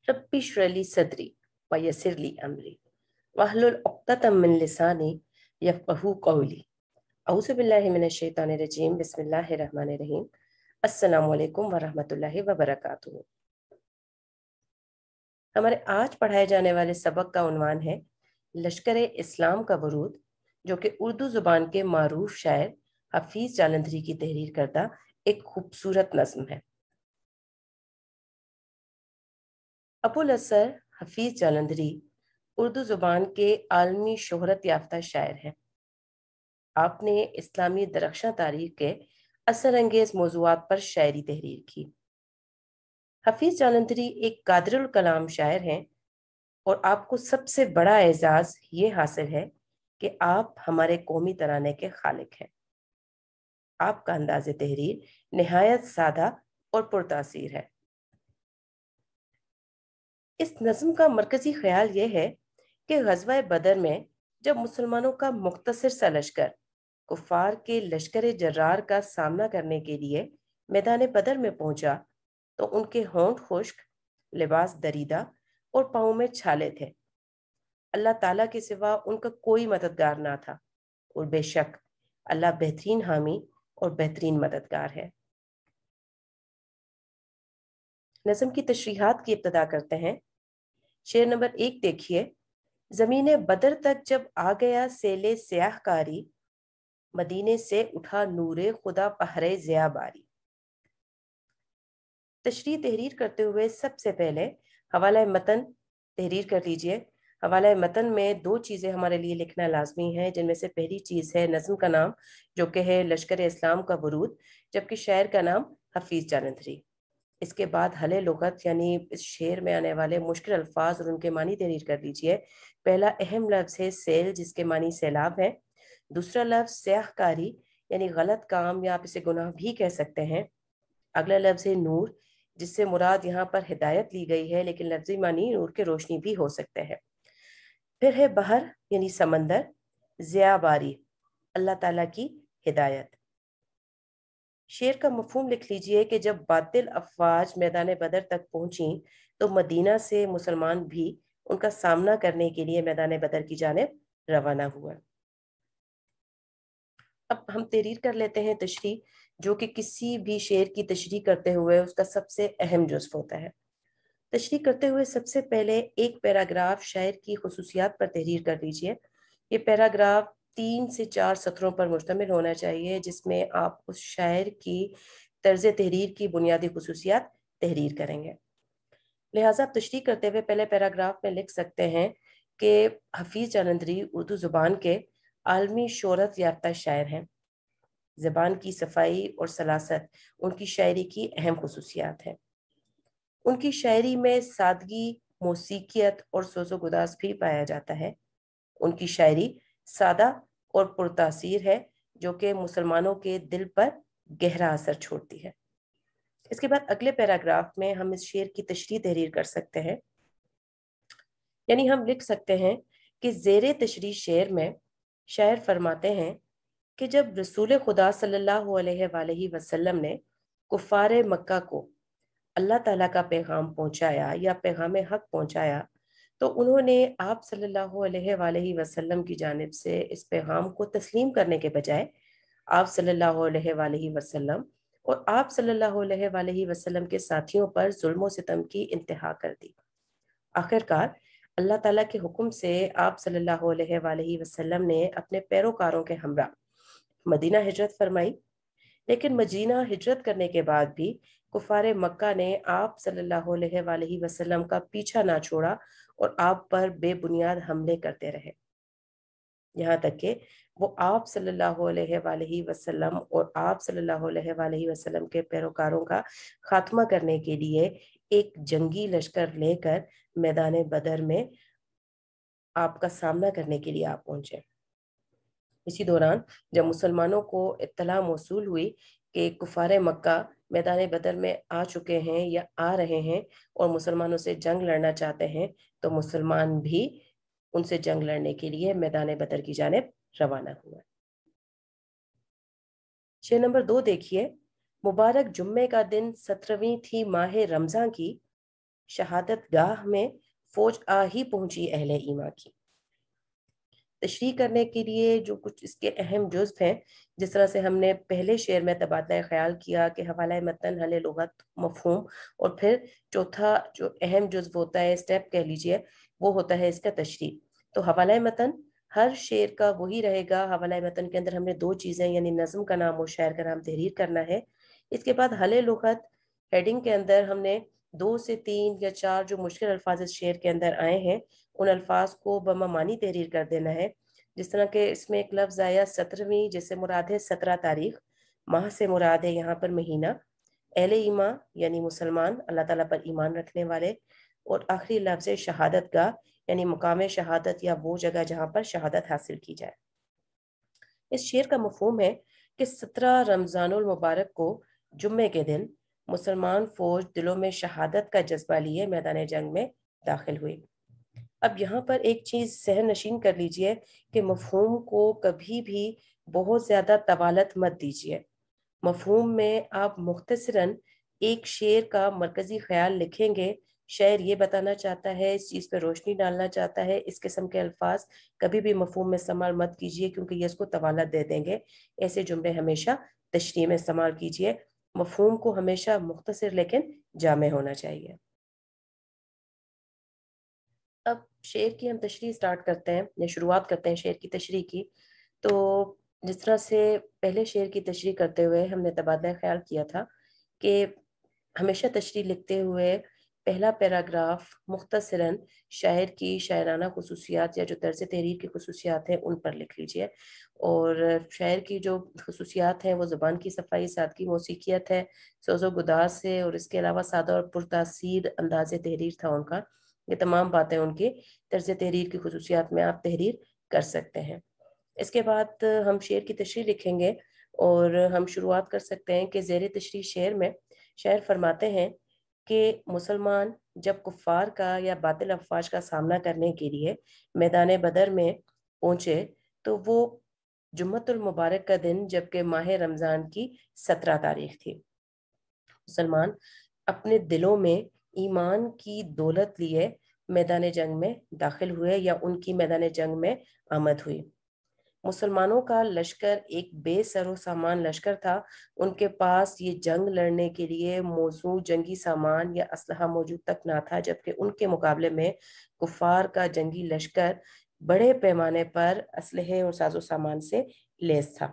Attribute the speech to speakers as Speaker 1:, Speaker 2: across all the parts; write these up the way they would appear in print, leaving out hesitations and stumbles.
Speaker 1: रब्बी इश्रह ली सदरी वयस्सिर ली अमरी वहलुल उक़्दतम मिन लिसानी यफ़क़हू क़ौली। औज़ु बिल्लाहि मिनश शैतानिर रजीम। बिस्मिल्लाहिर रहमानिर रहीम। अस्सलामु अलैकुम व रहमतुल्लाहि व बरकातुहू। हमारे आज पढ़ाए जाने वाले सबक का उन्वान है लश्कर इस्लाम का वरूद, जो कि उर्दू जुबान के मारूफ शायर हफीज जालंधरी की तहरीर करदा एक खूबसूरत नज्म है। अबुल असर हफीज जालंधरी उर्दू जुबान के आलमी शोहरत याफ्ता शायर हैं। आपने इस्लामी दरख्शां तारीख के असर अंगेज मौज़ूआत पर शायरी तहरीर की। हफीज जालंधरी एक कादिरुल कलाम शायर हैं और आपको सबसे बड़ा एजाज ये हासिल है कि आप हमारे कौमी तराने के खालिक हैं। आपका अंदाज़े तहरीर निहायत सादा और पुरतासीर है। इस नज्म का मरकजी ख्याल यह है कि ग़ज़वा बदर में जब मुसलमानों का मुख्तसर सा लश्कर कुफ़ार के लश्कर जर्रार का सामना करने के लिए मैदान बदर में पहुंचा, तो उनके होंठ खुश्क, लिबास दरीदा और पाँव में छाले थे। अल्लाह ताला के सिवा उनका कोई मददगार ना था और बेशक अल्लाह बेहतरीन हामी और बेहतरीन मददगार है। नज़म की तशरीहात की इब्तदा करते हैं। शेर नंबर 1 देखिए। ज़मीने बदर तक जब आ गया सेले स्याहकारी, मदीने से उठा नूरे खुदा पहरे ज़िया बारी। तशरीह तहरीर करते हुए सबसे पहले हवाला मतन तहरीर कर लीजिए। हवाला मतन में 2 चीज़ें हमारे लिए लिखना लाजमी है, जिनमें से पहली चीज़ है नज़म का नाम, जो कि है लश्कर इस्लाम का वरूद, जबकि शायर का नाम हफीज जालंधरी। इसके बाद हले लुगत यानी इस शेर में आने वाले मुश्किल अल्फाज और उनके मानी तहरीर कर लीजिए। पहला अहम लफ्ज़ है सेल, जिसके मानी सैलाब है। दूसरा लफ्ज़ स्याहकारी यानी गलत काम, या आप इसे गुनाह भी कह सकते हैं। अगला लफ्ज़ है नूर, जिससे मुराद यहाँ पर हिदायत ली गई है, लेकिन लफ्ज़ी मानी नूर के रोशनी भी हो सकते हैं। फिर है बहर यानी समंदर, ज़िया बारी अल्लाह ताला की हिदायत। शेर का मफहूम लिख लीजिए कि जब बातिल अफवाज मैदान बदर तक पहुंची, तो मदीना से मुसलमान भी उनका सामना करने के लिए मैदान बदर की जानिब रवाना हुआ। अब हम तहरीर कर लेते हैं तशरीह, जो कि किसी भी शेर की तशरीह करते हुए उसका सबसे अहम जुज़्व होता है। तशरीह करते हुए सबसे पहले एक पैराग्राफ शायर की खुसूसियात पर तहरीर कर लीजिए। ये पैराग्राफ 3 से 4 सत्रों पर मुश्तमिल होना चाहिए, जिसमें आप उस शायर की तर्ज तहरीर की बुनियादी खुसूसियात तहरीर करेंगे। लिहाजा आप तशरीह करते हुए पहले पैराग्राफ में लिख सकते हैं कि हफीज जालंधरी उर्दू ज़ुबान के आलमी शोहरत याफ्ता शायर हैं। ज़बान की सफाई और सलासत उनकी शायरी की अहम खुसूसियात हैं। उनकी शायरी में सादगी, मौसीकियत और सोज़ो गुदास भी पाया जाता है। उनकी शायरी सादा और पुरतासीर है, जो कि मुसलमानों के दिल पर गहरा असर छोड़ती है। इसके बाद अगले पैराग्राफ में हम इस शेर की तशरीह तहरीर कर सकते हैं। यानी हम लिख सकते हैं कि ज़ेरे तशरीह शेर में शायर फरमाते हैं कि जब रसूल खुदा सल्लल्लाहु अलैहि वसल्लम ने कुफ़ारे मक्का को अल्लाह ताला का पैगाम पहुंचाया या पैगाम हक पहुंचाया, तो उन्होंने आप सल्लल्लाहु अलैहि वसल्लम की जानिब से इस पैगाम को तस्लीम करने के बजाय आप सल्लल्लाहु अलैहि वसल्लम और आप सल्लल्लाहु अलैहि वसल्लम के साथियों पर जुल्म सितम की इंतहा कर दी। आखिरकार अल्लाह ताला के हुक्म से आप सल्लल्लाहु अलैहि वसल्लम ने अपने पैरोकारों के हमरा मदीना हिजरत फरमाई। लेकिन मदीना हिजरत करने के बाद भी कुफारे मक्का ने आप सल्लल्लाहु अलैहि वसल्लम का पीछा ना छोड़ा और आप पर बेबुनियाद हमले करते रहे, यहाँ तक कि वो आप सल्लल्लाहु अलैहि वसल्लम और आप सल्लल्लाहु अलैहि वसल्लम के पैरोकारों का खात्मा करने के लिए एक जंगी लश्कर लेकर मैदान बदर में आपका सामना करने के लिए आप पहुंचे। इसी दौरान जब मुसलमानों को इत्तला मौसूल हुई कि कुफारे मक्का मैदान बदर में आ चुके हैं या आ रहे हैं और मुसलमानों से जंग लड़ना चाहते हैं, तो मुसलमान भी उनसे जंग लड़ने के लिए मैदान बदर की जानिब रवाना हुआ। शेर नंबर 2 देखिए। मुबारक जुम्मे का दिन 17वीं थी माह रमजान की, शहादत गाह में फौज आ ही पहुंची अहले ईमा की। तशरीह करने के लिए जो कुछ इसके अहम जुज़्व हैं, जिस तरह से हमने पहले शेर में तबादला ख्याल किया कि हवाला मतन, हल लुगत, मफहूम, और फिर चौथा जो अहम जुज़्व होता है, स्टेप कह लीजिए, वो होता है इसका तशरीह। तो हवाला मतन हर शेर का वही रहेगा। हवाला मतन के अंदर हमने दो चीज़ें, यानी नज़म का नाम और शायर का नाम तहरीर करना है। इसके बाद हल लुगत हेडिंग के अंदर हमने 2 से 3 या 4 जो मुश्किल अल्फाज इस शेर के अंदर आए हैं, उन अल्फाज को बमानी तहरीर कर देना है। जिस तरह के इसमें एक लफ्ज़ आया 17वीं, जिससे मुराद है 17 तारीख, माह से मुराद है यहाँ पर महीना, अहले ईमा यानी मुसलमान, अल्लाह ताला पर ईमान रखने वाले, और आखिरी लफ्ज़ है शहादत गाह, यानी मुकाम शहादत या वो जगह जहाँ पर शहादत हासिल की जाए। इस शेर का मफहूम है कि 17 रमज़ानुल मुबारक को जुम्मे के दिन मुसलमान फौज दिलों में शहादत का जज्बा लिए मैदान जंग में दाखिल हुई। अब यहाँ पर एक चीज़ सहन नशीन कर लीजिए कि मफहूम को कभी भी बहुत ज़्यादा तवालत मत दीजिए। मफहूम में आप मुख्तसरन एक शेर का मरकजी ख्याल लिखेंगे, शायर ये बताना चाहता है, इस चीज़ पे रोशनी डालना चाहता है, इस किस्म के अल्फाज कभी भी मफहूम में इस्तेमाल मत कीजिए, क्योंकि ये इसको तवालत दे देंगे। ऐसे जुमले हमेशा तशरीह में इस्तेमाल कीजिए। मफहूम को हमेशा मुख्तसर लेकिन जामे होना चाहिए। अब शेर की हम तशरीह स्टार्ट करते हैं या शुरुआत करते हैं शेर की तशरीह की। तो जिस तरह से पहले शेर की तशरीह करते हुए हमने तबादला ख्याल किया था कि हमेशा तशरीह लिखते हुए पहला पैराग्राफ मुख्तसरन शायर की शायराना खसूसियात या जो तर्ज तहरीर की खसूसियात हैं उन पर लिख लीजिए। और शायर की जो खसूसियात हैं वो ज़ुबान की सफाई, सादगी, मौसीकियत है, सोज़ो गुदास है, और इसके अलावा सादा और पुरतासीर अंदाज तहरीर था उनका। ये तमाम बातें उनकी तर्ज तहरीर की खसूसियात में आप तहरीर कर सकते हैं। इसके बाद हम शेर की तशरीह लिखेंगे और हम शुरुआत कर सकते हैं कि ज़ेर तशरीह शेर में शायर फरमाते हैं कि मुसलमान जब कुफ़ार का या बातिल अफवाज का सामना करने के लिए मैदान बदर में पहुंचे, तो वो जुम्मतुल मुबारक का दिन, जबकि माह रमज़ान की 17 तारीख थी। मुसलमान अपने दिलों में ईमान की दौलत लिए मैदान जंग में दाखिल हुए या उनकी मैदान जंग में आमद हुई। मुसलमानों का लश्कर एक बेसरो सामान लश्कर था। उनके पास ये जंग लड़ने के लिए मौजूद जंगी सामान या असलहा मौजूद तक ना था, जबकि उनके मुकाबले में कुफार का जंगी लश्कर बड़े पैमाने पर असलहे और साजो सामान से लैस था।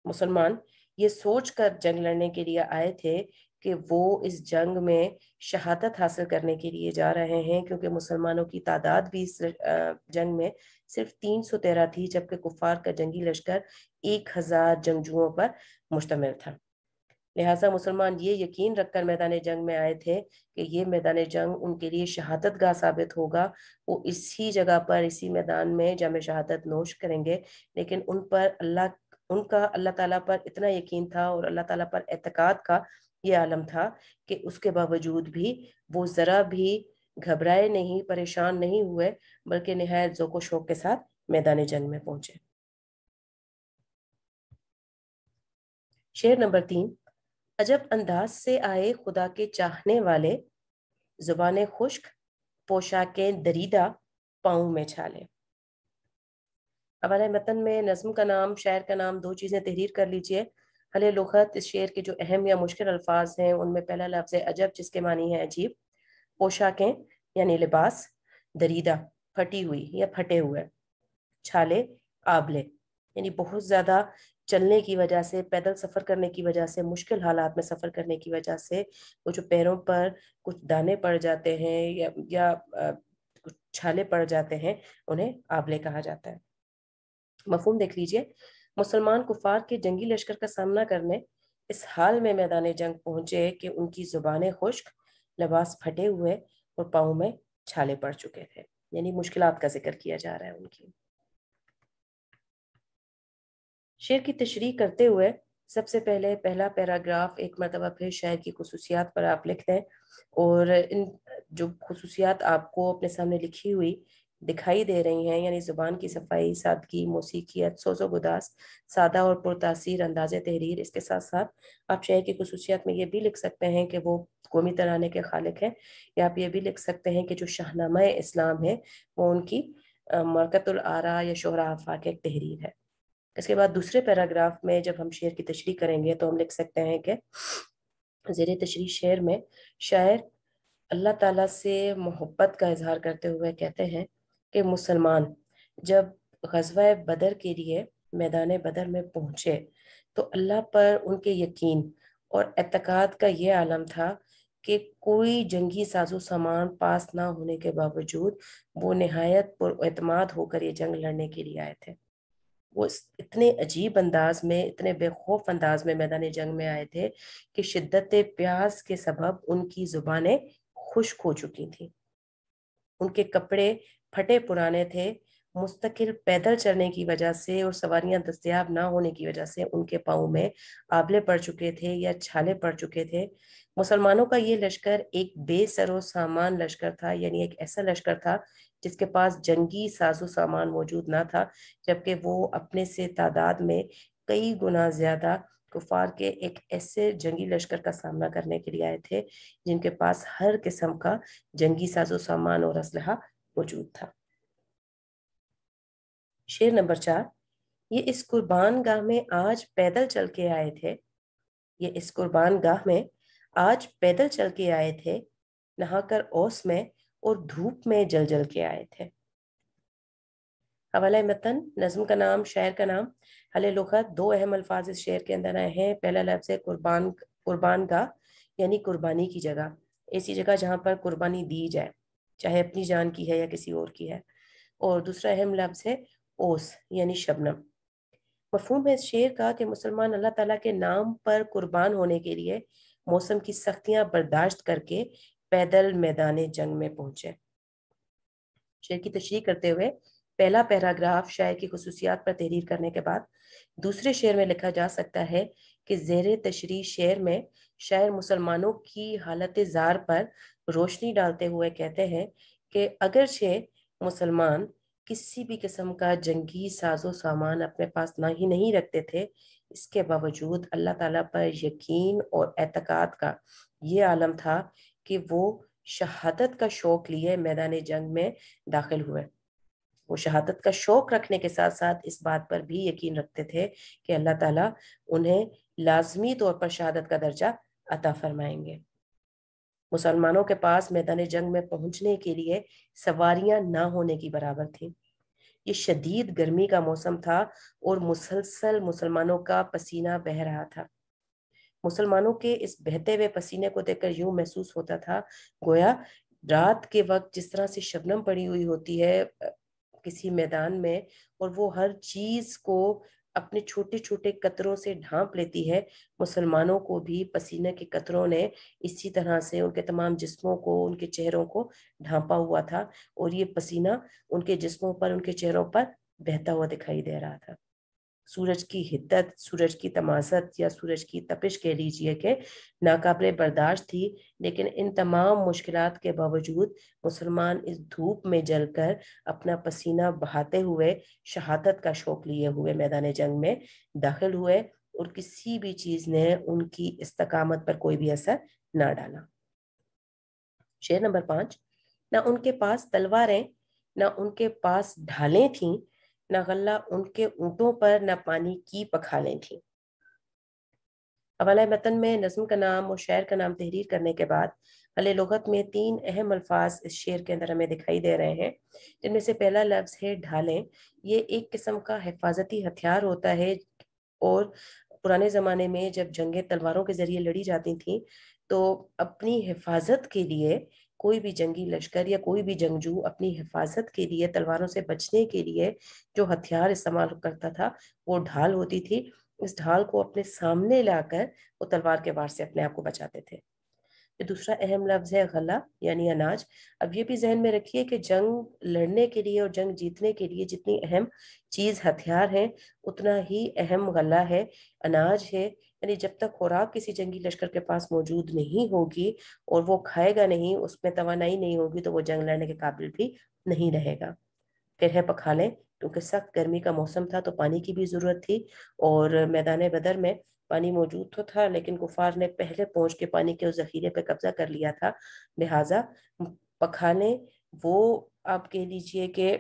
Speaker 1: मुसलमान ये सोच कर जंग लड़ने के लिए आए थे कि वो इस जंग में शहादत हासिल करने के लिए जा रहे हैं, क्योंकि मुसलमानों की तादाद भी इस जंग में सिर्फ 313 थी, जबकि कुफार का जंगी लश्कर 1000 जंगजुओं पर मुश्तमिल था। लिहाजा मुसलमान ये यकीन रखकर मैदान जंग में आए थे कि ये मैदान जंग उनके लिए शहादत गाह साबित होगा। वो इसी जगह पर, इसी मैदान में जामे शहादत नोश करेंगे। लेकिन उनका अल्लाह ताला पर इतना यकीन था और अल्लाह ताला पर एतकाद का ये आलम था कि उसके बावजूद भी वो ज़रा भी घबराए नहीं, परेशान नहीं हुए, बल्कि निहायत ज़ौक़ शौक़ के साथ मैदान जंग में पहुंचे। शेर नंबर 3। अजब अंदाज से आए खुदा के चाहने वाले, जुबान खुश्क, पोशाकें दरीदा, पाँव में छाले। हवाले मतन में नज़्म का नाम, शायर का नाम, दो चीज़ें तहरीर कर लीजिए। हले लुग़त इस शेर के जो अहम या मुश्किल अल्फाज हैं उनमें पहला लफ्ज़ है अजब, जिसके मानी है अजीब। पोशाकें यानी लिबास, दरीदा फटी हुई या फटे हुए, छाले आबले यानी बहुत ज़्यादा चलने की वजह से, पैदल सफ़र करने की वजह से, मुश्किल हालात में सफ़र करने की वजह से वो जो पैरों पर कुछ दाने पड़ जाते हैं या कुछ छाले पड़ जाते हैं, उन्हें आबले कहा जाता है। मफहूम देख लीजिए। मुसलमान कुफार के जंगी लश्कर का सामना करने इस हाल में मैदान जंग पहुंचे कि उनकी जुबानें खुश्क, लिबास फटे हुए और पाँव में छाले पड़ चुके थे, यानी मुश्किलात का जिक्र किया जा रहा है उनकी। शेर की तशरीह करते हुए सबसे पहले पहला पैराग्राफ एक मरतबा फिर शायर की खुसूसियात पर आप लिख दें, और इन जो खुसूसियात आपको अपने सामने लिखी हुई दिखाई दे रही हैं, यानी जुबान की सफाई, सादगी, मौसीकियत, सोज़ो गुदास, सादा और पुरतासीर अंदाज तहरीर। इसके साथ साथ आप शेर की खुसूसियात में ये भी लिख सकते हैं कि वो कौमी तराने के खालिक हैं, या आप ये भी लिख सकते हैं कि जो शाहनामा इस्लाम है वो उनकी मरकतुल आरा या शोहरा आफाक एक तहरीर है। इसके बाद दूसरे पैराग्राफ में जब हम शेर की तशरीह करेंगे तो हम लिख सकते हैं कि ज़ेर तशरीह शेर में शायर अल्लाह ताला से मोहब्बत का इजहार करते हुए कहते हैं कि मुसलमान जब गज़वा बदर के लिए मैदान बदर में पहुंचे तो अल्लाह पर उनके यकीन और एतकाद का ये आलम था कि कोई जंगी साजो सामान पास ना होने के बावजूद वो निहायत पुरएतमाद होकर ये जंग लड़ने के लिए आए थे। वो इतने अजीब अंदाज में, इतने बेखौफ अंदाज में मैदान जंग में आए थे कि शिद्दत प्यास के सबब उनकी जुबानें खुश्क हो चुकी थी, उनके कपड़े फटे पुराने थे, मुस्तकिल पैदल चलने की वजह से और सवारियां दस्तयाब ना होने की वजह से उनके पाँव में आबले पड़ चुके थे या छाले पड़ चुके थे। मुसलमानों का ये लश्कर एक बेसरो सामान लश्कर था, यानी एक ऐसा लश्कर था जिसके पास जंगी साजो सामान मौजूद ना था, जबकि वो अपने से तादाद में कई गुना ज्यादा कुफार के एक ऐसे जंगी लश्कर का सामना करने के लिए आए थे जिनके पास हर किस्म का जंगी साजो सामान और असलहा मौजूद था। शेर नंबर 4, ये इस कुर्बान गाह में आज पैदल चल के आए थे, ये इस कुर्बान गाह में आज पैदल चल के आए थे, नहाकर ओस में और धूप में जल जल के आए थे। हवाला मतन, नज्म का नाम, शायर का नाम। हले लुगत, दो अहम अल्फाज इस शेर के अंदर आए हैं। पहला लफ्ज़ है कुर्बान, कुर्बान गाह यानी कुर्बानी की जगह, ऐसी जगह जहाँ पर कुर्बानी दी जाए, चाहे अपनी जान की है या किसी और की है। और दूसरा अहम लफ्ज़ है ओस यानी शबनम। मफहूम है इस शेर का कि मुसलमान अल्लाह ताला के नाम पर कुर्बान होने के लिए मौसम की सख्तियां बर्दाश्त करके पैदल मैदान जंग में पहुंचे। शेर की तशरीह करते हुए पहला पैराग्राफ शायर की खुसूसियात पर तहरीर करने के बाद दूसरे शेर में लिखा जा सकता है कि ज़ेर तशरीह शेर में शायर मुसलमानों की हालत जार पर रोशनी डालते हुए कहते हैं कि अगरचे मुसलमान किसी भी किस्म का जंगी साजो सामान अपने पास ना ही नहीं रखते थे, इसके बावजूद अल्लाह ताला पर यकीन और एतकाद का ये आलम था कि वो शहादत का शौक लिए मैदान जंग में दाखिल हुए। वो शहादत का शौक रखने के साथ साथ इस बात पर भी यकीन रखते थे कि अल्लाह ताला उन्हें लाजमी तौर पर शहादत का दर्जा अता फरमाएंगे। मुसलमानों के पास मैदान जंग में पहुंचने के लिए सवारियां ना होने की बराबर थी। ये शदीद गर्मी का मौसम था और मुसलसल मुसलमानों का पसीना बह रहा था। मुसलमानों के इस बहते हुए पसीने को देखकर यूं महसूस होता था गोया रात के वक्त जिस तरह से शबनम पड़ी हुई होती है किसी मैदान में, और वो हर चीज को अपने छोटे छोटे कतरों से ढांप लेती है, मुसलमानों को भी पसीने के कतरों ने इसी तरह से उनके तमाम जिस्मों को, उनके चेहरों को ढांपा हुआ था, और ये पसीना उनके जिस्मों पर, उनके चेहरों पर बहता हुआ दिखाई दे रहा था। सूरज की हिद्दत, सूरज की तमासत या सूरज की तपिश कह लीजिए कि नाकाबिले बर्दाश्त थी, लेकिन इन तमाम मुश्किलात के बावजूद मुसलमान इस धूप में जलकर अपना पसीना बहाते हुए शहादत का शौक लिए हुए मैदान जंग में दाखिल हुए, और किसी भी चीज ने उनकी इस्तकामत पर कोई भी असर ना डाला। शेर नंबर 5, ना उनके पास तलवारें, ना उनके पास ढालें थीं, न गल्ला उनके ऊँटों पर, न पानी की पखालें थीं। हवाला मतन में नज्म का नाम और शायर का नाम तहरीर करने के बाद हले लुगत में 3 अहम अल्फाज इस शेर के अंदर हमें दिखाई दे रहे हैं, जिनमें से पहला लफ्ज है ढालें। ये एक किस्म का हिफाजती हथियार होता है, और पुराने ज़माने में जब जंगें तलवारों के जरिए लड़ी जाती थीं तो अपनी हिफाजत के लिए कोई भी जंगी लश्कर या कोई भी जंगजू अपनी हिफाजत के लिए, तलवारों से बचने के लिए जो हथियार इस्तेमाल करता था वो ढाल होती थी। इस ढाल को अपने सामने लाकर वो तलवार के वार से अपने आप को बचाते थे। फिर दूसरा अहम लफ्ज है गला यानी अनाज। अब ये भी जहन में रखिए कि जंग लड़ने के लिए और जंग जीतने के लिए जितनी अहम चीज हथियार है उतना ही अहम गला है, अनाज है। यानी जब तक खुराक किसी जंगी लश्कर के पास मौजूद नहीं होगी और वो खाएगा नहीं, उसमें तवानाई नहीं होगी, तो वो जंग लड़ने के काबिल भी नहीं रहेगा। फिर है पखाले, क्योंकि सख्त गर्मी का मौसम था तो पानी की भी जरूरत थी, और मैदान बदर में पानी मौजूद तो था, लेकिन कुफार ने पहले पहुंच के पानी के उस जखीरे पे कब्जा कर लिया था। लिहाजा पखाले वो आप कह लीजिए कि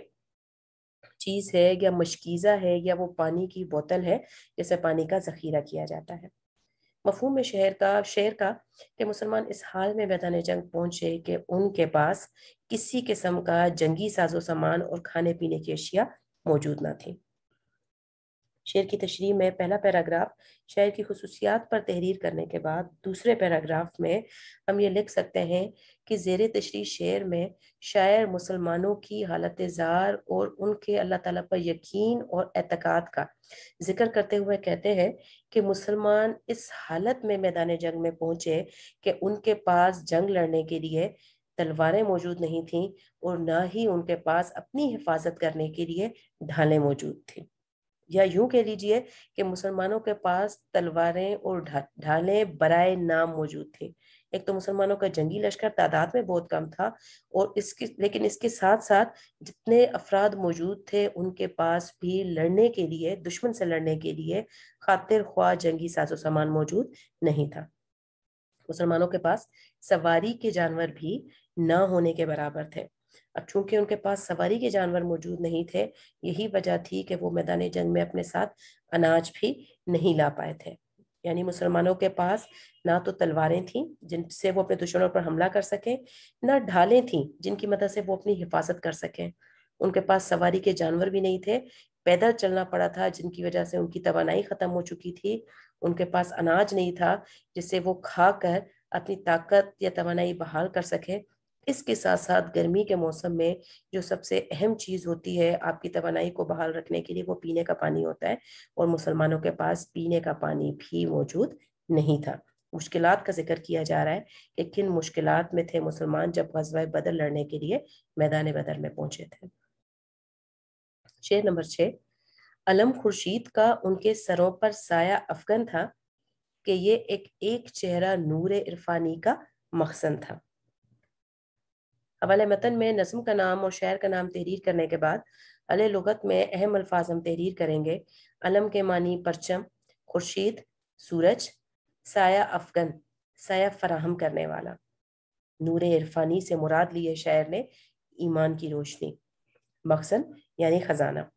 Speaker 1: चीज है या मशकीज़ा है या वो पानी की बोतल है जिससे पानी का जखीरा किया जाता है। मफहूम में शेर का कि मुसलमान इस हाल में मैदान जंग पहुंचे कि उनके पास किसी किस्म का जंगी साजो सामान और खाने पीने की अशिया मौजूद ना थी। शेर की तशरीह में पहला पैराग्राफ शायर की खुसूसियात पर तहरीर करने के बाद दूसरे पैराग्राफ में हम ये लिख सकते हैं कि ज़ेर तशरीह शेर में शायर मुसलमानों की हालत ज़ार और उनके अल्लाह ताला पर यकीन और एतकाद का जिक्र करते हुए कहते हैं कि मुसलमान इस हालत में मैदान जंग में पहुंचे कि उनके पास जंग लड़ने के लिए तलवारें मौजूद नहीं थीं और ना ही उनके पास अपनी हिफाजत करने के लिए ढालें मौजूद थी। या यूं कह लीजिए कि मुसलमानों के पास तलवारें और ढालें बराए नाम मौजूद थी। एक तो मुसलमानों का जंगी लश्कर तादाद में बहुत कम था, और लेकिन इसके साथ साथ जितने अफराद मौजूद थे उनके पास भी लड़ने के लिए, दुश्मन से लड़ने के लिए खातिर ख्वाह जंगी साजो सामान मौजूद नहीं था। मुसलमानों के पास सवारी के जानवर भी ना होने के बराबर थे। अब चूंकि उनके पास सवारी के जानवर मौजूद नहीं थे, यही वजह थी कि वो मैदान जंग में अपने साथ अनाज भी नहीं ला पाए थे। यानी मुसलमानों के पास ना तो तलवारें थीं जिनसे वो अपने दुश्मनों पर हमला कर सकें, ना ढालें थीं जिनकी मदद से वो अपनी हिफाजत कर सकें। उनके पास सवारी के जानवर भी नहीं थे, पैदल चलना पड़ा था जिनकी वजह से उनकी तवानाई खत्म हो चुकी थी। उनके पास अनाज नहीं था जिससे वो खाकर अपनी ताकत या तवानाई बहाल कर सके। इसके साथ साथ गर्मी के मौसम में जो सबसे अहम चीज होती है आपकी तवानाई को बहाल रखने के लिए, वो पीने का पानी होता है, और मुसलमानों के पास पीने का पानी भी मौजूद नहीं था। मुश्किलात का जिक्र किया जा रहा है कि किन मुश्किलात में थे मुसलमान जब ग़ज़वा बदर लड़ने के लिए मैदान बदर में पहुंचे थे। शेर नंबर 6, अलम खुर्शीद का उनके सरों पर साया अफगन था कि ये एक चेहरा नूर इरफानी का मखसन था। हवाले मतन में नज़्म का नाम और शायर का नाम तहरीर करने के बाद अले लुगत में अहम अल्फाज हम तहरीर करेंगे। अलम के मानी परचम, खुर्शीद सूरज, साया अफगन साया फराहम करने वाला। नूर इरफानी से मुराद ली है शायर ने ईमान की रोशनी, मखसन यानी खजाना।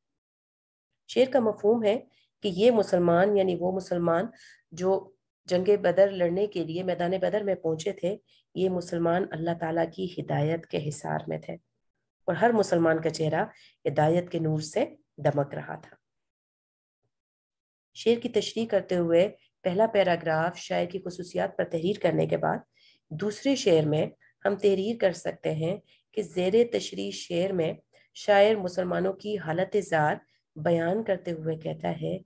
Speaker 1: शेर का मफहूम है कि ये मुसलमान यानी वो मुसलमान जो जंगे बदर लड़ने के लिए मैदान बदर में पहुंचे थे, ये मुसलमान अल्लाह ताला की हिदायत के हिसार में थे, और हर मुसलमान का चेहरा हिदायत के नूर से दमक रहा था। शेर की तशरीह करते हुए पहला पैराग्राफ शायर की खुसूसियात पर तहरीर करने के बाद दूसरे शेर में हम तहरीर कर सकते हैं कि ज़ेरे तशरीह शेर में शायर मुसलमानों की हालत ज़ार बयान करते हुए कहता है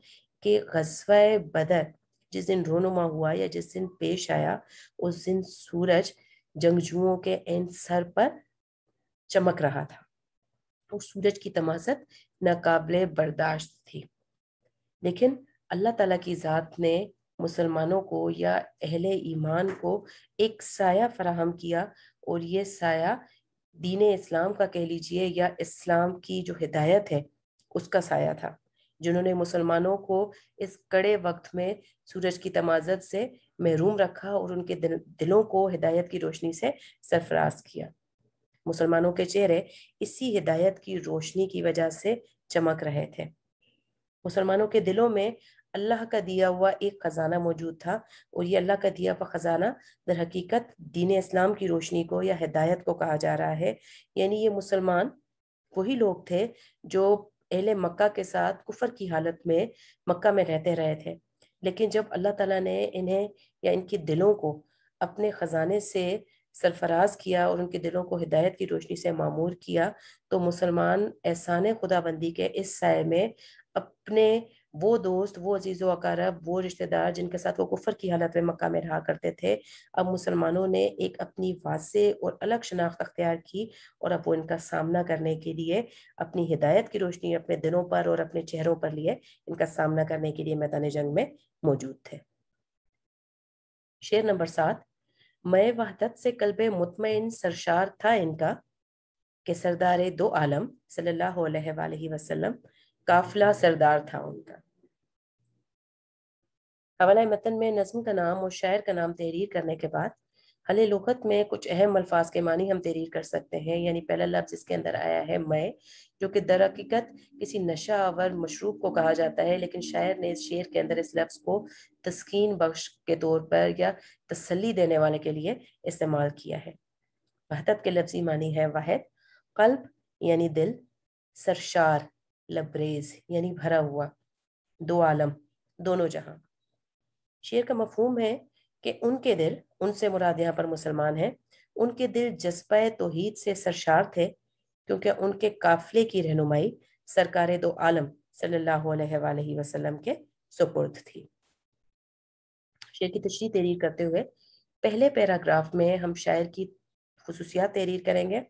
Speaker 1: कि ग़ज़वा बदर जिस दिन रोनुमा हुआ या जिस दिन पेश आया, उस दिन सूरज जंगजुओं के एन सर पर चमक रहा था। उस सूरज की तमासत नाकाबिले बर्दाश्त थी, लेकिन अल्लाह ताला की ज़ात ने मुसलमानों को या अहले ईमान को एक साया फराहम किया, और ये साया दीन इस्लाम का कह लीजिए या इस्लाम की जो हिदायत है उसका साया था, जिन्होंने मुसलमानों को इस कड़े वक्त में सूरज की तमाज़त से महरूम रखा और उनके दिलों को हिदायत की रोशनी से सरफराज किया। मुसलमानों के चेहरे इसी हिदायत की रोशनी की वजह से चमक रहे थे। मुसलमानों के दिलों में अल्लाह का दिया हुआ एक खजाना मौजूद था, और ये अल्लाह का दिया हुआ खजाना दर हकीकत दीन इस्लाम की रोशनी को या हिदायत को कहा जा रहा है। यानी ये मुसलमान वही लोग थे जो अहले मक्का के साथ कुफर की हालत में मक्का में रहते रहे थे, लेकिन जब अल्लाह ताला ने इन्हें या इनके दिलों को अपने खजाने से सरफराज किया और उनके दिलों को हिदायत की रोशनी से मामूर किया, तो मुसलमान एहसान खुदाबंदी के इस साए में अपने वो दोस्त, वो अजीज़ो अकारब, वो रिश्तेदार जिनके साथ वो कुफर की हालत में मक्का में रहा करते थे, अब मुसलमानों ने एक अपनी वाज़े और अलग शनाख्त अख्तियार की, और अब वो इनका सामना करने के लिए अपनी हिदायत की रोशनी अपने दिलों पर और अपने चेहरों पर लिए इनका सामना करने के लिए मैदान जंग में मौजूद थे। शेर नंबर 7, मैं वहदत से कल्बे मुतमईन सरशार था इनका کہ سردار دو عالم صلی اللہ علیہ وآلہ وسلم قافلہ سردار تھا ان کا۔ حوالہ متن میں نظم کا نام اور شاعر کا نام تحریر کرنے کے بعد حل لغت میں کچھ اہم الفاظ کے معنی ہم تحریر کر سکتے ہیں۔ یعنی پہلا لفظ اس کے اندر آیا ہے میں، جو کہ در حقیقت کسی نشہ آور مشروب کو کہا جاتا ہے، لیکن شاعر نے اس شعر کے اندر اس لفظ کو تسکین بخش کے طور پر یا تسلی دینے والے کے لیے استعمال کیا ہے۔ وحدت کے لفظی معنی ہے واحد، قلب یعنی دل، سرشار لبریز یعنی بھرا ہوا، دو عالم دونوں جہاں۔ شعر کا مفہوم ہے کہ ان کے دل، ان سے مراد یہاں پر مسلمان ہیں، ان کے دل جذبہ توحید سے سرشار تھے، کیونکہ ان کے قافلے کی رہنمائی سرکار دو عالم صلی اللہ علیہ وآلہ وسلم کے سپرد تھی۔ شعر کی تشریح تحریر کرتے ہوئے پہلے پیراگراف میں ہم شاعر کی خصوصیات تحریر کریں گے،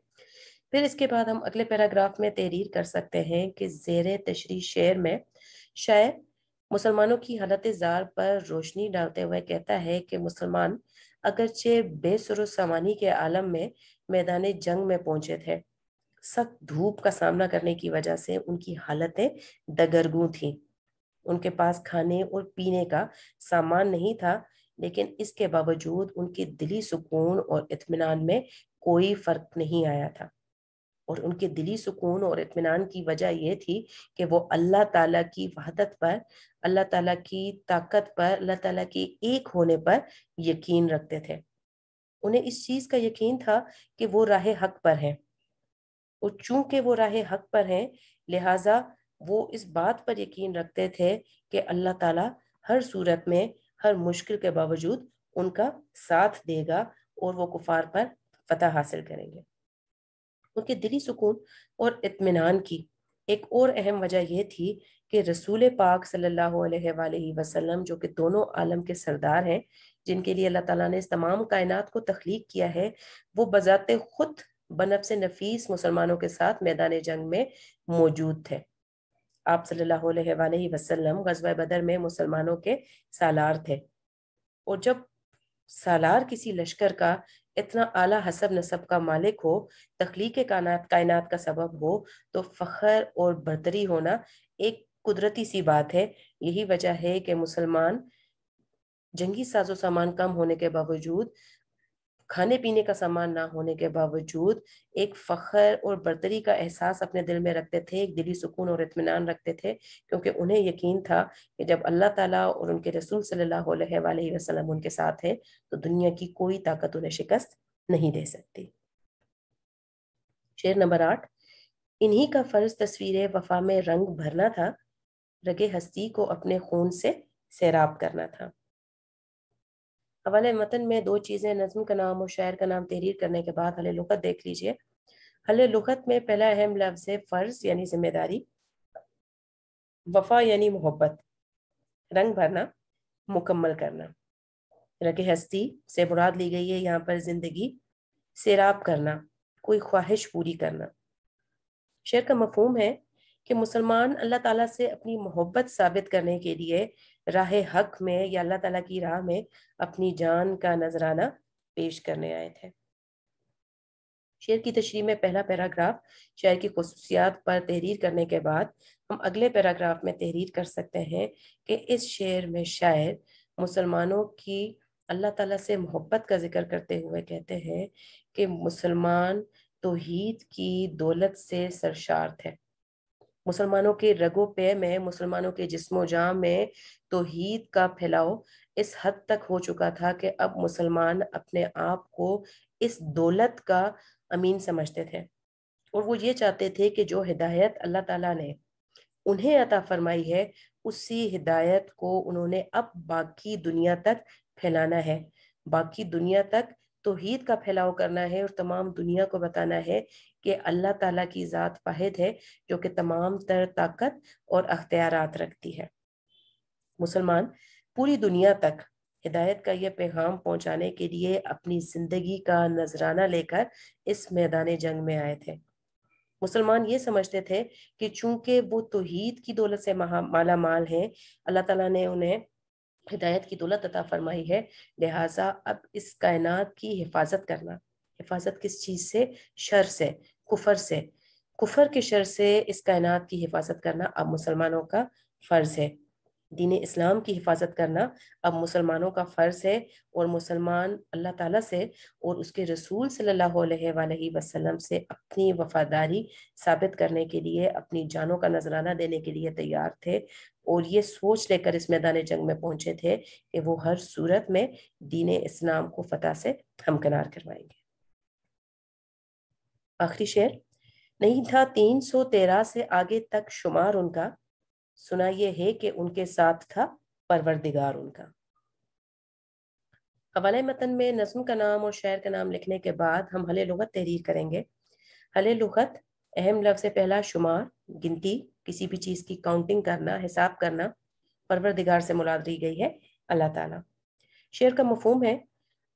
Speaker 1: پھر اس کے بعد ہم اگلے پیراگراف میں تحریر کر سکتے ہیں کہ زیر تشریح شعر میں شاعر مسلمانوں کی حالت زار پر روشنی ڈالتے ہوئے کہتا ہے کہ مسلمان اگرچہ بے سر و سامانی کے عالم میں میدان جنگ میں پہنچے تھے، سخت دھوپ کا سامنا کرنے کی وجہ سے ان کی حالتیں دگرگوں تھیں، ان کے پاس کھانے اور پینے کا سامان نہیں تھا، لیکن اس کے باوجود ان کے دلی سکون اور اطمینان میں کوئی فرق نہیں آیا تھا، اور ان کے دلی سکون اور اطمینان کی وجہ یہ تھی کہ وہ اللہ تعالیٰ کی وحدت پر، اللہ تعالیٰ کی طاقت پر، اللہ تعالیٰ کے ایک ہونے پر یقین رکھتے تھے۔ انہیں اس چیز کا یقین تھا کہ وہ راہ حق پر ہیں، اور چونکہ وہ راہ حق پر ہیں لہٰذا وہ اس بات پر یقین رکھتے تھے کہ اللہ تعالیٰ ہر صورت میں، ہر مشکل کے باوجود ان کا ساتھ دے گا اور وہ کفار پر فتح حاصل کریں گے۔ ان کے دلی سکون اور اطمینان کی ایک اور اہم وجہ یہ تھی کہ رسول پاک صلی اللہ علیہ وآلہ وسلم، جو کہ دونوں عالم کے سردار ہیں، جن کے لیے اللہ تعالیٰ نے اس تمام کائنات کو تخلیق کیا ہے، وہ بذات خود بنفس نفیس مسلمانوں کے ساتھ میدان جنگ میں موجود تھے۔ آپ صلی اللہ علیہ وآلہ وسلم غزوہ بدر میں مسلمانوں کے سالار تھے، اور جب سالار کسی لشکر کا اتنا اعلیٰ حسب نسب کا مالک ہو، تخلیق کائنات کا سبب ہو، تو فخر اور برتری ہونا ایک قدرتی سی بات ہے۔ یہی وجہ ہے کہ مسلمان جنگی ساز و سامان کم ہونے کے باوجود، کھانے پینے کا سامان نہ ہونے کے باوجود ایک فخر اور برتری کا احساس اپنے دل میں رکھتے تھے، ایک دلی سکون اور اطمینان رکھتے تھے، کیونکہ انہیں یقین تھا کہ جب اللہ تعالیٰ اور ان کے رسول صلی اللہ علیہ وآلہ وسلم ان کے ساتھ ہیں تو دنیا کی کوئی طاقت انہیں شکست نہیں دے سکتی۔ شعر نمبر 8، انہی کا فرض تصویر وفا میں رنگ بھرنا تھا، رگ ہستی کو اپنے خون سے سیراب کرنا تھا۔ حوالہ متن میں دو چیزیں، نظم کا نام اور شاعر کا نام تحریر کرنے کے بعد حل لغت دیکھ لیجئے۔ حل لغت میں پہلا اہم لفظ ہے فرض یعنی ذمہ داری، وفا یعنی محبت، رنگ بھرنا مکمل کرنا، رگ ہستی سے مراد لی گئی ہے یہاں پر زندگی، سیراب کرنا کوئی خواہش پوری کرنا۔ شعر کا مفہوم ہے کہ مسلمان اللہ تعالیٰ سے اپنی محبت ثابت کرنے کے لیے راہ حق میں یا اللہ تعالیٰ کی راہ میں اپنی جان کا نذرانہ پیش کرنے آئے تھے۔ شعر کی تشریح میں پہلا پیراگراف شاعر کی خصوصیات پر تحریر کرنے کے بعد ہم اگلے پیراگراف میں تحریر کر سکتے ہیں کہ اس شعر میں شاعر مسلمانوں کی اللہ تعالیٰ سے محبت کا ذکر کرتے ہوئے کہتے ہیں کہ مسلمان توحید کی دولت سے سرشار تھے، مسلمانوں کے رگ و پے میں، مسلمانوں کے جسم و جاں میں توحید کا پھیلاؤ اس حد تک ہو چکا تھا کہ اب مسلمان اپنے آپ کو اس دولت کا امین سمجھتے تھے، اور وہ یہ چاہتے تھے کہ جو ہدایت اللہ تعالیٰ نے انہیں عطا فرمائی ہے اسی ہدایت کو انہوں نے اب باقی دنیا تک پھیلانا ہے، باقی دنیا تک توحید کا پھیلاؤ کرنا ہے، اور تمام دنیا کو بتانا ہے کہ اللہ تعالیٰ کی ذات واحد ہے جو کہ تمام تر طاقت اور اختیارات رکھتی ہے۔ مسلمان پوری دنیا تک ہدایت کا یہ پیغام پہنچانے کے لیے اپنی زندگی کا نذرانہ لے کر اس میدان جنگ میں آئے تھے۔ مسلمان یہ سمجھتے تھے کہ چونکہ وہ توحید کی دولت سے مالا مال ہیں، اللہ تعالیٰ نے انہیں ہدایت کی دولت عطا فرمائی ہے، لہٰذا اب اس کائنات کی حفاظت کرنا، حفاظت کس چیز سے؟ شر سے، کفر سے، کفر کے شر سے اس کائنات کی حفاظت کرنا اب مسلمانوں کا فرض ہے۔ دین اسلام کی حفاظت کرنا اب مسلمانوں کا فرض ہے، اور مسلمان اللہ تعالیٰ سے اور اس کے رسول صلی اللہ علیہ وآلہ وسلم سے اپنی وفاداری ثابت کرنے کے لیے، اپنی جانوں کا نذرانہ دینے کے لیے تیار تھے، اور یہ سوچ لے کر اس میدان جنگ میں پہنچے تھے کہ وہ ہر صورت میں دین اسلام کو فتح سے ہمکنار کروائیں گے۔ آخری شعر، نہیں تھا 313 سے آگے تک شمار ان کا، سنا یہ ہے کہ ان کے ساتھ تھا پروردگار ان کا۔ حوالہ متن میں نظم کا نام اور شعر کا نام لکھنے کے بعد ہم حل لغت تحریر کریں گے۔ حل لغت، اہم لفظ سے پہلا شمار، گنتی، کسی بھی چیز کی کاؤنٹنگ کرنا، حساب کرنا۔ پروردگار سے مراد لی گئی ہے اللہ تعالیٰ۔ شعر کا مفہوم ہے،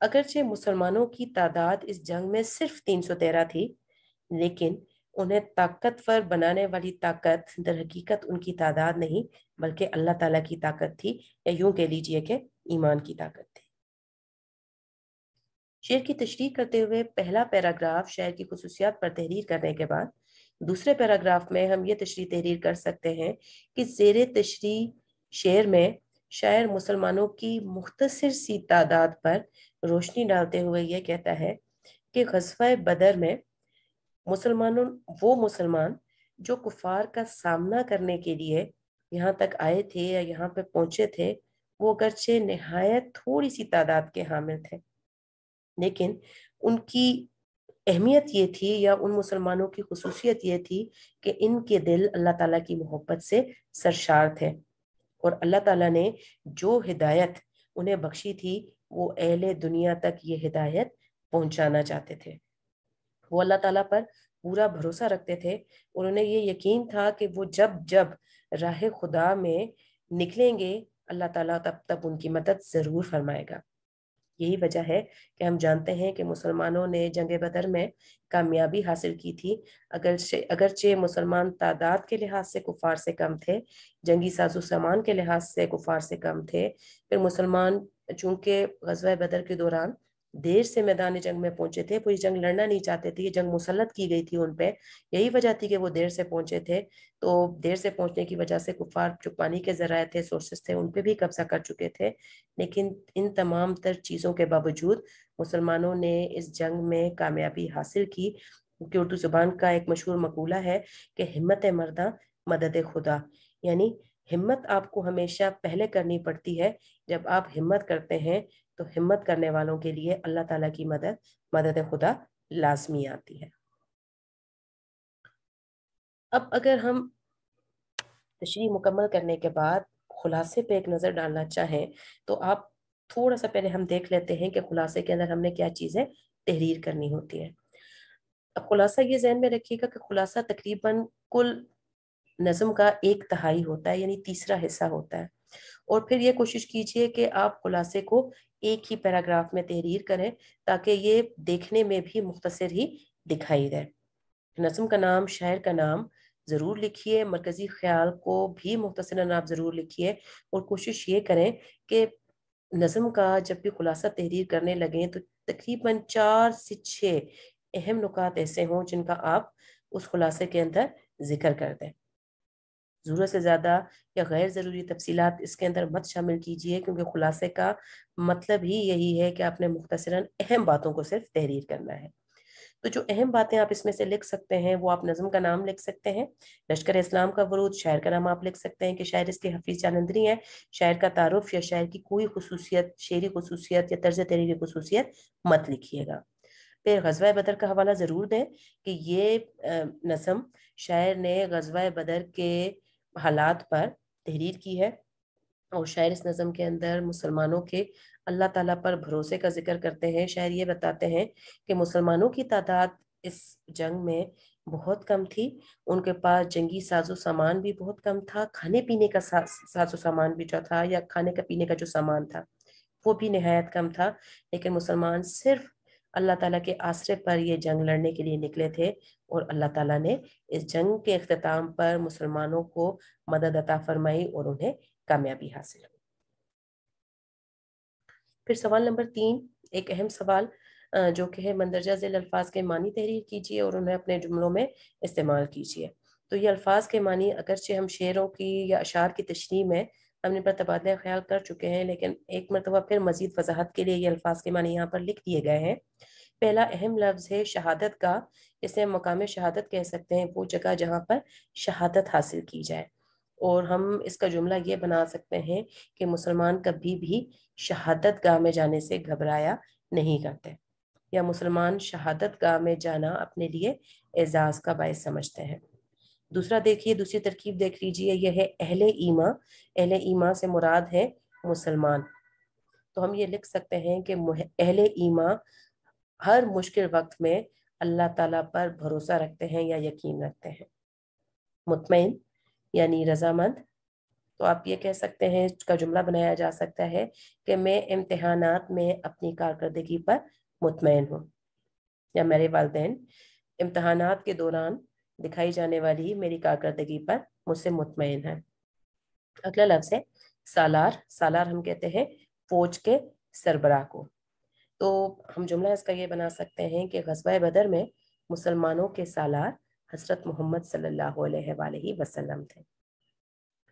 Speaker 1: اگرچہ مسلمانوں کی تعداد اس جنگ میں صرف 313 تھی، لیکن انہیں طاقتور بنانے والی طاقت در حقیقت ان کی تعداد نہیں بلکہ اللہ تعالیٰ کی طاقت تھی، یا یوں کہہ لیجئے کہ ایمان کی طاقت تھی۔ شعر کی تشریح کرتے ہوئے پہلا پیراگراف شعر کی خصوصیات پر تحریر کرنے کے بعد دوسرے پیراگراف میں ہم یہ تشریح تحریر کر سکتے ہیں کہ زیر تشریح شعر میں شاعر مسلمانوں کی مختصر سی تعداد پر روشنی ڈالتے ہوئے یہ کہتا ہے کہ غزوہ بدر میں وہ مسلمان جو کفار کا سامنا کرنے کے لیے یہاں تک آئے تھے یا یہاں پہ پہنچے تھے، وہ اگرچہ نہایت تھوڑی سی تعداد کے حامل تھے، لیکن ان کی اہمیت یہ تھی یا ان مسلمانوں کی خصوصیت یہ تھی کہ ان کے دل اللہ تعالیٰ کی محبت سے سرشار تھے، اور اللہ تعالیٰ نے جو ہدایت انہیں بخشی تھی وہ اہل دنیا تک یہ ہدایت پہنچانا چاہتے تھے۔ وہ اللہ تعالیٰ پر پورا بھروسہ رکھتے تھے، اور انہیں یہ یقین تھا کہ وہ جب راہ خدا میں نکلیں گے اللہ تعالیٰ تب ان کی مدد ضرور فرمائے گا۔ یہی وجہ ہے کہ ہم جانتے ہیں کہ مسلمانوں نے جنگ بدر میں کامیابی حاصل کی تھی، اگرچہ مسلمان تعداد کے لحاظ سے کفار سے کم تھے، جنگی ساز و سامان کے لحاظ سے کفار سے کم تھے، پھر مسلمان چونکہ غزوہ بدر کے دوران دیر سے میدان جنگ میں پہنچے تھے، وہ یہ جنگ لڑنا نہیں چاہتے تھے، یہ جنگ مسلط کی گئی تھی ان پہ، یہی وجہ تھی کہ وہ دیر سے پہنچے تھے، تو دیر سے پہنچنے کی وجہ سے کفار جو پانی کے ذرائع تھے، سورسز تھے، ان پہ بھی قبضہ کر چکے تھے۔ لیکن ان تمام تر چیزوں کے باوجود مسلمانوں نے اس جنگ میں کامیابی حاصل کی، کیونکہ اردو زبان کا ایک مشہور مقولہ ہے کہ ہمت مردہ مدد خدا، یعنی ہمت آپ کو ہمیشہ پہلے کرنی پڑتی ہے، جب آپ ہمت کرتے ہیں تو ہمت کرنے والوں کے لیے اللہ تعالیٰ کی مدد خدا لازمی آتی ہے۔ اب اگر ہم تشریح مکمل کرنے کے بعد خلاصے پہ ایک نظر ڈالنا چاہیں تو آپ تھوڑا سا پہلے ہم دیکھ لیتے ہیں کہ خلاصے کے اندر ہم نے کیا چیزیں تحریر کرنی ہوتی ہیں۔ اب خلاصہ یہ ذہن میں رکھیے گا کہ خلاصہ تقریباً کل نظم کا 1/3 ہوتا ہے، یعنی تیسرا حصہ ہوتا ہے، اور پھر یہ کوشش کیجئے کہ آپ خلاصے کو ایک ہی پیراگراف میں تحریر کریں تاکہ یہ دیکھنے میں بھی مختصر ہی دکھائی دے۔ نظم کا نام، شاعر کا نام ضرور لکھیے، مرکزی خیال کو بھی مختصراً آپ ضرور لکھیے، اور کوشش یہ کریں کہ نظم کا جب بھی خلاصہ تحریر کرنے لگیں تو تقریباً 4 سے 6 اہم نکات ایسے ہوں جن کا آپ اس خلاصے کے اندر ذکر کر دیں۔ ضرورت سے زیادہ یا غیر ضروری تفصیلات اس کے اندر مت شامل کیجئے، کیونکہ خلاصے کا مطلب ہی یہی ہے کہ آپ نے مختصراً اہم باتوں کو صرف تحریر کرنا ہے۔ تو جو اہم باتیں آپ اس میں سے لکھ سکتے ہیں وہ آپ نظم کا نام لکھ سکتے ہیں، لشکر اسلام کا ورود، شاعر کا نام آپ لکھ سکتے ہیں کہ شاعر اس کے حفیظ جالندری ہیں، شاعر کا تعارف یا شاعر کی کوئی خصوصیت، شعری خصوصیت یا طرز تحریری خصوصیت مت لکھیے گا۔ پھر غزوہ بدر کا حوالہ ضرور دیں کہ یہ نظم شاعر نے غزوہ بدر کے حالات پر تحریر کی ہے، اور شاعر اس نظم کے اندر مسلمانوں کے اللہ تعالیٰ پر بھروسے کا ذکر کرتے ہیں۔ شاعر یہ بتاتے ہیں کہ مسلمانوں کی تعداد اس جنگ میں بہت کم تھی، ان کے پاس جنگی ساز و سامان بھی بہت کم تھا، کھانے پینے کا ساز و سامان بھی جو تھا یا کھانے کا پینے کا جو سامان تھا وہ بھی نہایت کم تھا، لیکن مسلمان صرف اللہ تعالیٰ کے آسرے پر یہ جنگ لڑنے کے لیے نکلے تھے، اور اللہ تعالیٰ نے اس جنگ کے اختتام پر مسلمانوں کو مدد عطا فرمائی اور انہیں کامیابی حاصل ہوئی۔ پھر سوال نمبر 3، ایک اہم سوال، जो कि है मंदरजा ज़ेल अल्फाज के मानी तहरीर कीजिए और उन्हें अपने जुमलों में इस्तेमाल कीजिए। तो ये अल्फाज के मानी अगरचे हम शेरों की या अशार की तशरीह में हमने पर तबादला ख्याल कर चुके हैं, लेकिन एक मरतबा फिर मजीद वजाहत के लिए ये अल्फाज के मानी यहाँ पर लिख दिए गए हैं। पहला अहम लफ्ज़ है शहादत का। इसे हम मकाम शहादत कह सकते हैं, वो जगह जहाँ पर शहादत हासिल की जाए। और हम इसका जुमला ये बना सकते हैं कि मुसलमान कभी भी शहादत गाह में जाने से घबराया नहीं करते, या मुसलमान शहादत गाह में जाना अपने लिए एजाज का बायस समझते हैं। दूसरा देखिए, दूसरी तरकीब देख लीजिए, यह है अहले ईमा। अहले ईमा से मुराद है मुसलमान। तो हम ये लिख सकते हैं कि अहले ईमा हर मुश्किल वक्त में अल्लाह ताला पर भरोसा रखते हैं या यकीन रखते हैं। मुतमईन यानी रजामंद। तो आप ये कह सकते हैं, इसका जुमला बनाया जा सकता है कि मैं इम्तिहानात में अपनी कारकर्दगी पर मुतमईन हूँ, या मेरे वालिदैन इम्तिहानात के दौरान दिखाई जाने वाली मेरी कारकर्दगी पर मुझसे मुतमईन है। अगला लफ्ज़ है सालार। सालार हम कहते हैं फौज के सरबराह को। तो हम जुमला इसका ये बना सकते हैं कि ग़ज़वा बदर में मुसलमानों के सालार हज़रत मोहम्मद सल्लल्लाहु अलैहि वसल्लम थे।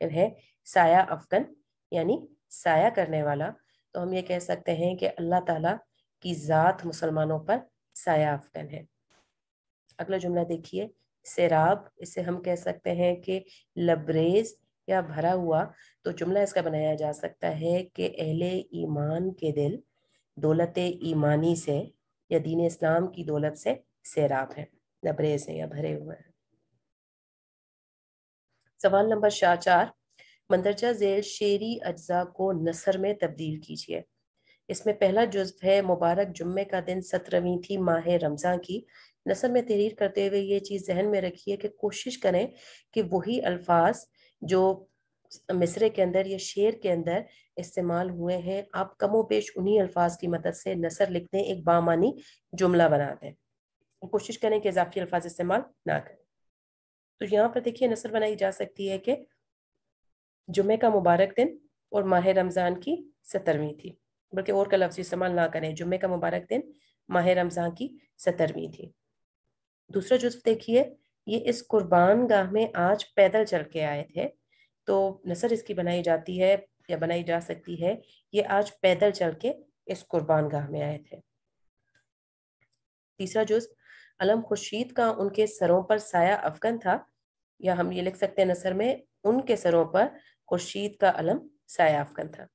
Speaker 1: फिर है साया अफगन यानी साया करने वाला। तो हम ये कह सकते हैं कि अल्लाह ताला की ज़ात मुसलमानों पर साया अफगन है। अगला जुमला देखिए, सैराब। इसे हम कह सकते हैं कि लबरेज या भरा हुआ। तो जुमला इसका बनाया जा सकता है कि अहले ईमान के दिल दौलत ईमानी से या दीन इस्लाम की दौलत से सैराब है, लबरेज है या भरे हुए हैं। सवाल नंबर 4, मंदरजा झेल शेरी अज्जा को नसर में तब्दील कीजिए। इसमें पहला जुज़्व है मुबारक जुम्मे का दिन 17वीं थी माह रमज़ान की। नसर में तहरीर करते हुए ये चीज़ जहन में रखिए कि कोशिश करें कि वही अल्फाज जो मिसरे के अंदर या शेर के अंदर इस्तेमाल हुए हैं, आप कमो पेश उन्हीं अल्फाज की मदद से नसर लिख दें, एक बामानी जुमला बना दें। कोशिश करें कि इजाफी अल्फाज इस्तेमाल ना करें। तो यहाँ पर देखिए नसर बनाई जा सकती है कि जुम्मे का मुबारक दिन और माह रमज़ान की 17वीं थी, बल्कि और का लफ्ज़ इस्तेमाल ना करें, जुम्मे का मुबारक दिन माह रमज़ान की 17वीं थी। दूसरा जुज़्व देखिए, ये इस कुर्बान गाह में आज पैदल चल के आए थे। तो नसर इसकी बनाई जाती है या बनाई जा सकती है, ये आज पैदल चल के इस कुर्बान गाह में आए थे। तीसरा जुज़्व, अलम खुर्शीद का उनके सरों पर साया अफगन था, या हम ये लिख सकते हैं नसर में उनके सरों पर खुर्शीद का अलम साया अफगन था।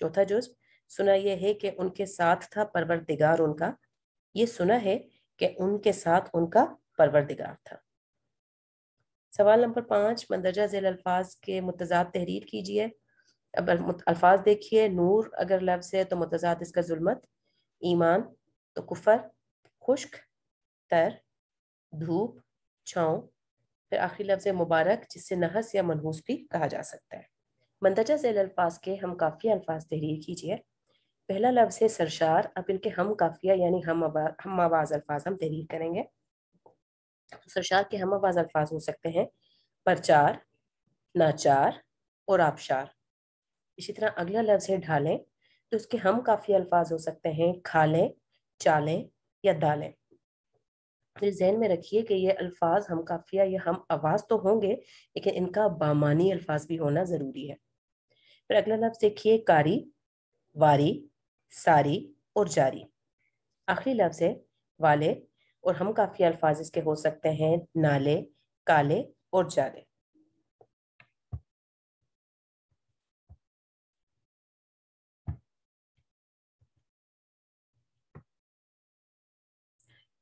Speaker 1: चौथा जुज़्व, सुना यह है कि उनके साथ था परवरदिगार उनका। ये सुना है कि उनके साथ उनका परवरदिगार था। सवाल नंबर 5, मंदरजा झेल अल्फाज के मुतजाद तहरीर कीजिए। अब अल्फाज देखिए, नूर अगर लफ्ज़ है तो मुतजाद इसका जुल्मत, ईमान तो कुफर, खुश्क तर, धूप छाँव, फिर आखिरी लफ्ज़ है मुबारक जिससे नहस या मनहूस भी कहा जा सकता है। मंदरजा झेल अल्फाज के हम काफिया अल्फाज तहरीर कीजिए। पहला लफ्ज़ है सरशार। अब इनके हम काफिया यानी हम आवाज अल्फाज हम तहरीर करेंगे। सरशार के हम आवाज अल्फाज हो सकते हैं परचार, नाचार और आबशार। इसी तरह अगला लफ्ज़ है ढालें। तो इसके हम काफी अल्फाज हो सकते हैं खालें, चालें या दालें। फिर ज़हन में रखिए कि ये अल्फाज हम काफिया या हम आवाज तो होंगे, लेकिन इनका बामानी अल्फाज भी होना ज़रूरी है। फिर अगला लफ्ज़ देखिए कारी, वारी, सारी और जारी। आखिरी लफ्ज़ है वाले, और हम काफी अल्फाज इसके हो सकते हैं नाले, काले और जाले।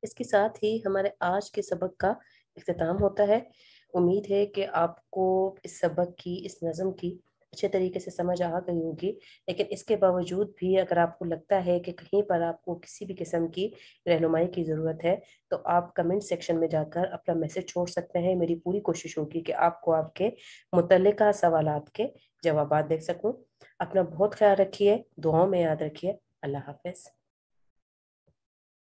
Speaker 1: इसके साथ ही हमारे आज के सबक का इख्तिताम होता है। उम्मीद है कि आपको इस सबक की, इस नज़म की अच्छे तरीके से समझ आ गई होगी। लेकिन इसके बावजूद भी अगर आपको लगता है कि कहीं पर आपको किसी भी किस्म की रहनुमाई की ज़रूरत है, तो आप कमेंट सेक्शन में जाकर अपना मैसेज छोड़ सकते हैं। मेरी पूरी कोशिश होगी कि आपको आपके मुतल्लिका सवालात के जवाब दे सकूं। अपना बहुत ख्याल रखिए, दुआओं में याद रखिए। अल्लाह हाफ़िज़।